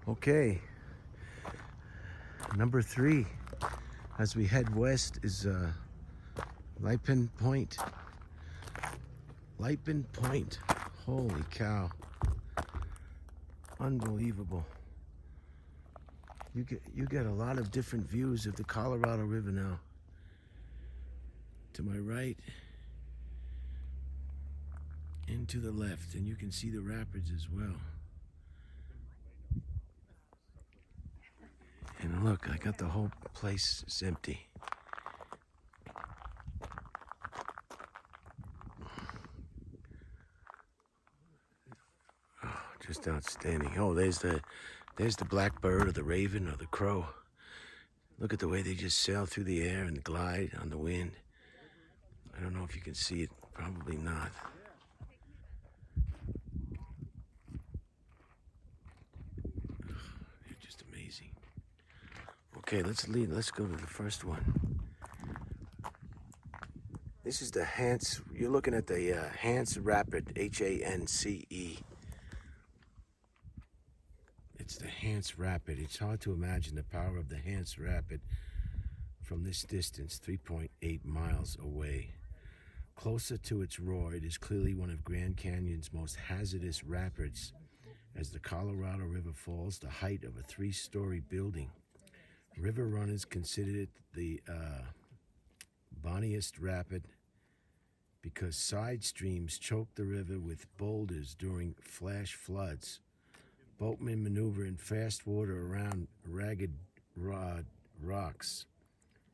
Okay, number 3 as we head west is Lipin Point. Lipin Point. Holy cow. Unbelievable. You get a lot of different views of the Colorado River now. To my right and to the left, and you can see the rapids as well. And look, I got the whole place is empty. Oh, just outstanding. Oh, there's the blackbird or the raven or the crow. Look at the way they just sail through the air and glide on the wind. I don't know if you can see it. Probably not. They're just amazing. Okay, let's go to the first one. This is the Hance. You're looking at the Hance Rapid, H-A-N-C-E. It's the Hance Rapid. It's hard to imagine the power of the Hance Rapid from this distance, 3.8 miles away. Closer to its roar, it is clearly one of Grand Canyon's most hazardous rapids, as the Colorado River falls the height of a 3-story building. River runners consider it the bonniest rapid because side streams choke the river with boulders during flash floods. Boatmen maneuver in fast water around ragged rocks,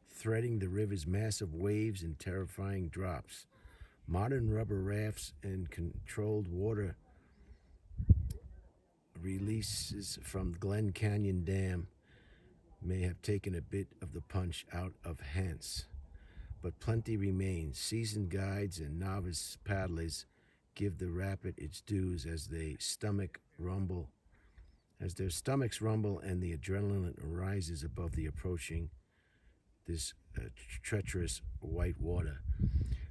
threading the river's massive waves and terrifying drops. Modern rubber rafts and controlled water releases from Glen Canyon Dam may have taken a bit of the punch out of Hance, but plenty remains. Seasoned guides and novice paddlers give the rapid its dues as their stomachs rumble and the adrenaline rises above the approaching this treacherous white water.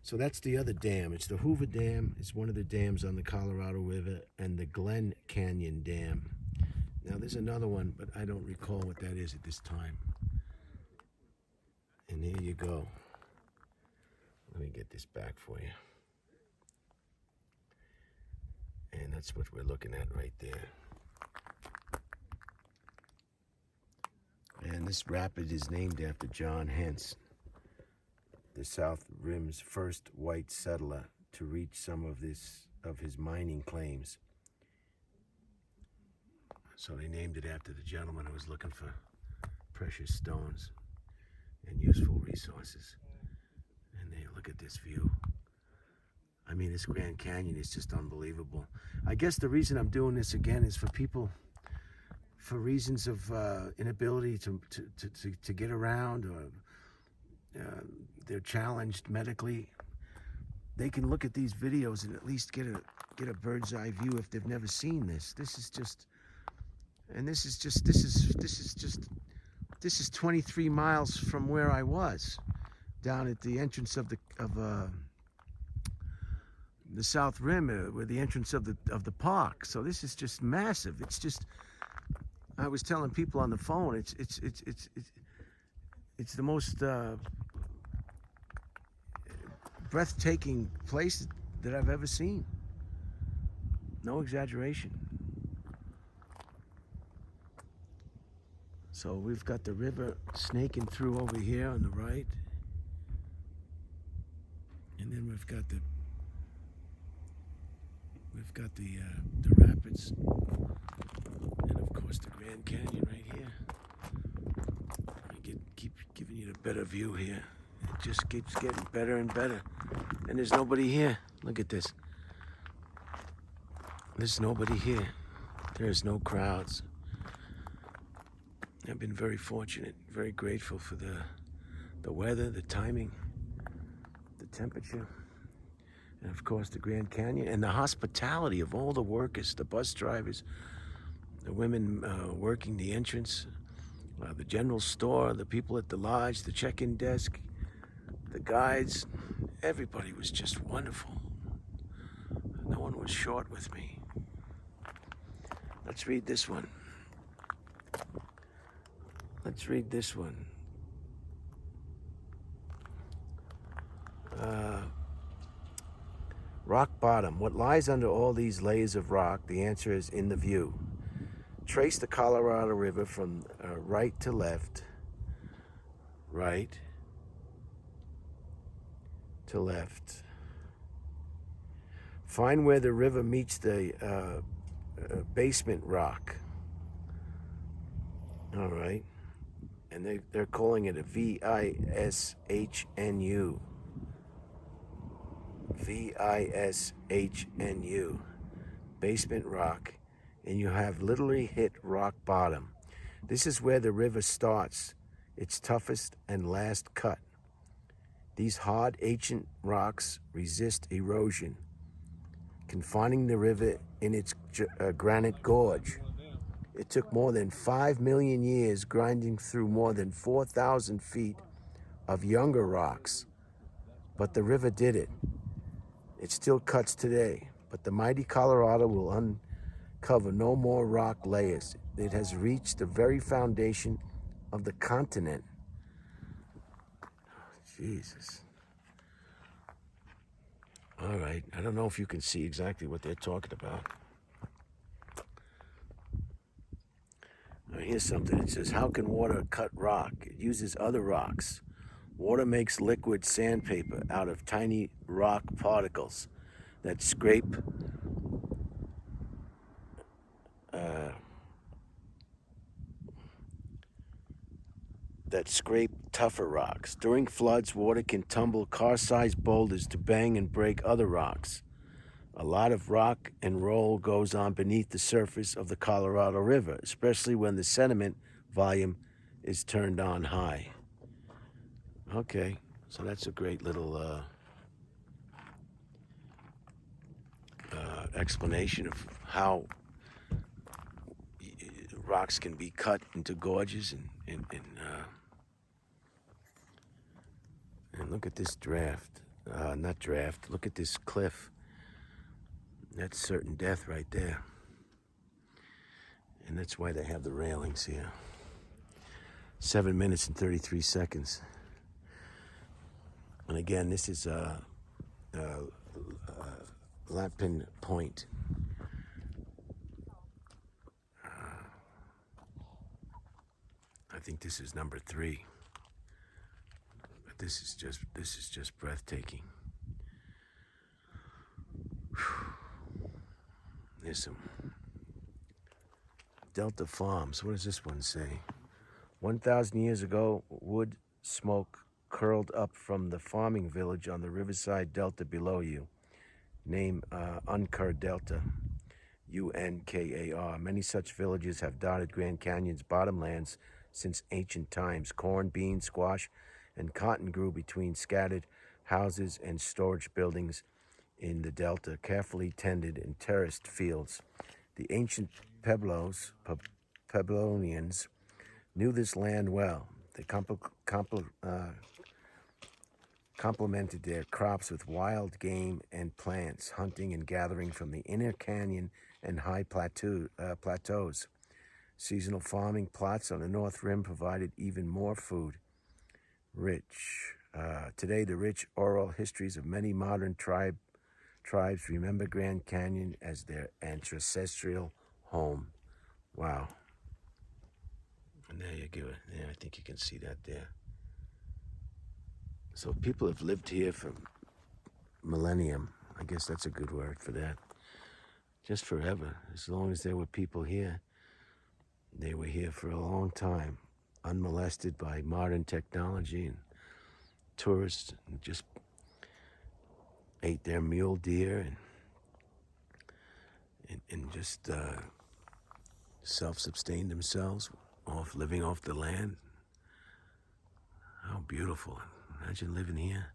So that's the other dam. It's the Hoover Dam. It's one of the dams on the Colorado River, and the Glen Canyon Dam. Now there's another one, but I don't recall what that is at this time. And here you go. Let me get this back for you. And that's what we're looking at right there. And this rapid is named after John Hance, the South Rim's first white settler to reach some of his mining claims. So they named it after the gentleman who was looking for precious stones and useful resources. And they look at this view. I mean, this Grand Canyon is just unbelievable. I guess the reason I'm doing this again is for people, for reasons of inability to get around, or they're challenged medically. They can look at these videos and at least get a bird's eye view if they've never seen this. This is 23 miles from where I was, down at the entrance of the South Rim, where the entrance of the park. So this is just massive. It's just, I was telling people on the phone, it's the most breathtaking place that I've ever seen. No exaggeration. So we've got the river snaking through over here on the right. And then we've got the rapids. And of course the Grand Canyon right here. Keep giving you the better view here. It just keeps getting better and better. And there's nobody here. Look at this. There's nobody here. There's no crowds. I've been very fortunate, very grateful for the weather, the timing, the temperature, and of course the Grand Canyon, and the hospitality of all the workers, the bus drivers, the women working the entrance, the general store, the people at the lodge, the check-in desk, the guides. Everybody was just wonderful. No one was short with me. Let's read this one. Let's read this one. Rock bottom. What lies under all these layers of rock? The answer is in the view. Trace the Colorado River from right to left. Right to left. Find where the river meets the basement rock. All right. And they're calling it a VISHNU. VISHNU. Basement rock. And you have literally hit rock bottom. This is where the river starts, its toughest and last cut. These hard, ancient rocks resist erosion, confining the river in its granite gorge. It took more than 5 million years, grinding through more than 4,000 feet of younger rocks. But the river did it. It still cuts today, but the mighty Colorado will uncover no more rock layers. It has reached the very foundation of the continent. Jesus. All right, I don't know if you can see exactly what they're talking about. Here's something. It says, how can water cut rock? It uses other rocks. Water makes liquid sandpaper out of tiny rock particles that scrape tougher rocks. During floods, water can tumble car-sized boulders to bang and break other rocks. A lot of rock and roll goes on beneath the surface of the Colorado River, especially when the sediment volume is turned on high. Okay, so that's a great little explanation of how rocks can be cut into gorges and look at this look at this cliff. That's certain death right there. And that's why they have the railings here. 7 minutes and 33 seconds. And again, this is Lapin Point. I think this is number 3. But this is just breathtaking. There's some Delta Farms. What does this one say? 1,000 years ago, wood smoke curled up from the farming village on the riverside delta below you. Name Unkar Delta, UNKAR. Many such villages have dotted Grand Canyon's bottomlands since ancient times. Corn, beans, squash, and cotton grew between scattered houses and storage buildings in the delta, carefully tended in terraced fields. The ancient Pueblonians knew this land well. They complemented their crops with wild game and plants, hunting and gathering from the inner canyon and high plateaus. Seasonal farming plots on the North Rim provided even more food. Today, the rich oral histories of many modern tribes remember Grand Canyon as their ancestral home. Wow. And there you go. Yeah, I think you can see that there. So people have lived here for millennium. I guess that's a good word for that. Just forever. As long as there were people here, they were here for a long time, unmolested by modern technology and tourists, and just ate their mule deer and just self-sustained themselves living off the land. How beautiful. Imagine living here.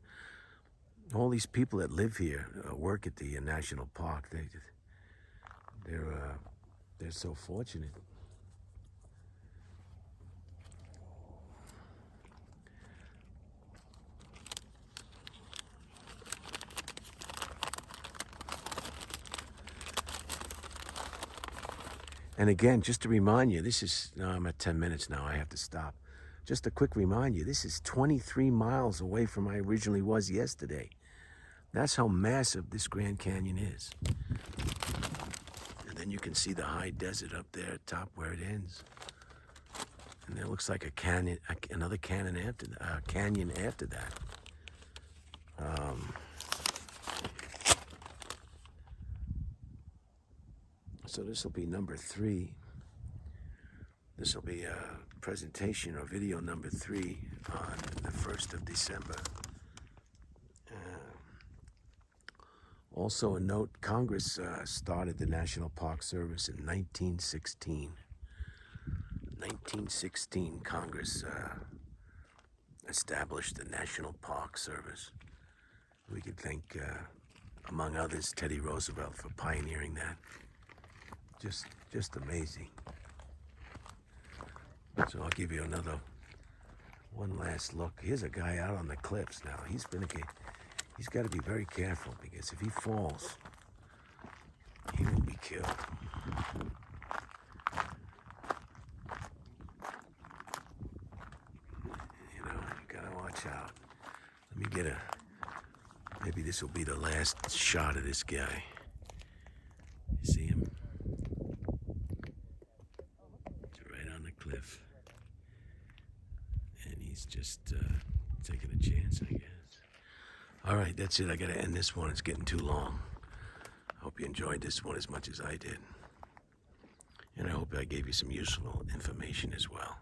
All these people that live here work at the national park. They're so fortunate. And again, just to remind you, I'm at 10 minutes now. I have to stop. just a quick reminder, this is 23 miles away from where I originally was yesterday. That's how massive this Grand Canyon is. And then you can see the high desert up there at top where it ends. And there looks like a canyon, another canyon after that. So this will be number 3. This will be a presentation or video number 3 on the 1st of December. Also a note, Congress started the National Park Service in 1916. 1916, Congress established the National Park Service. We could thank, among others, Teddy Roosevelt for pioneering that. Just amazing. So I'll give you one last look. Here's a guy out on the cliffs now. He's got to be very careful, because if he falls, he will be killed. You know, you gotta watch out. Let me maybe this will be the last shot of this guy. You see him? It's right on the cliff. And he's just taking a chance, I guess. All right, that's it. I got to end this one. It's getting too long. I hope you enjoyed this one as much as I did. And I hope I gave you some useful information as well.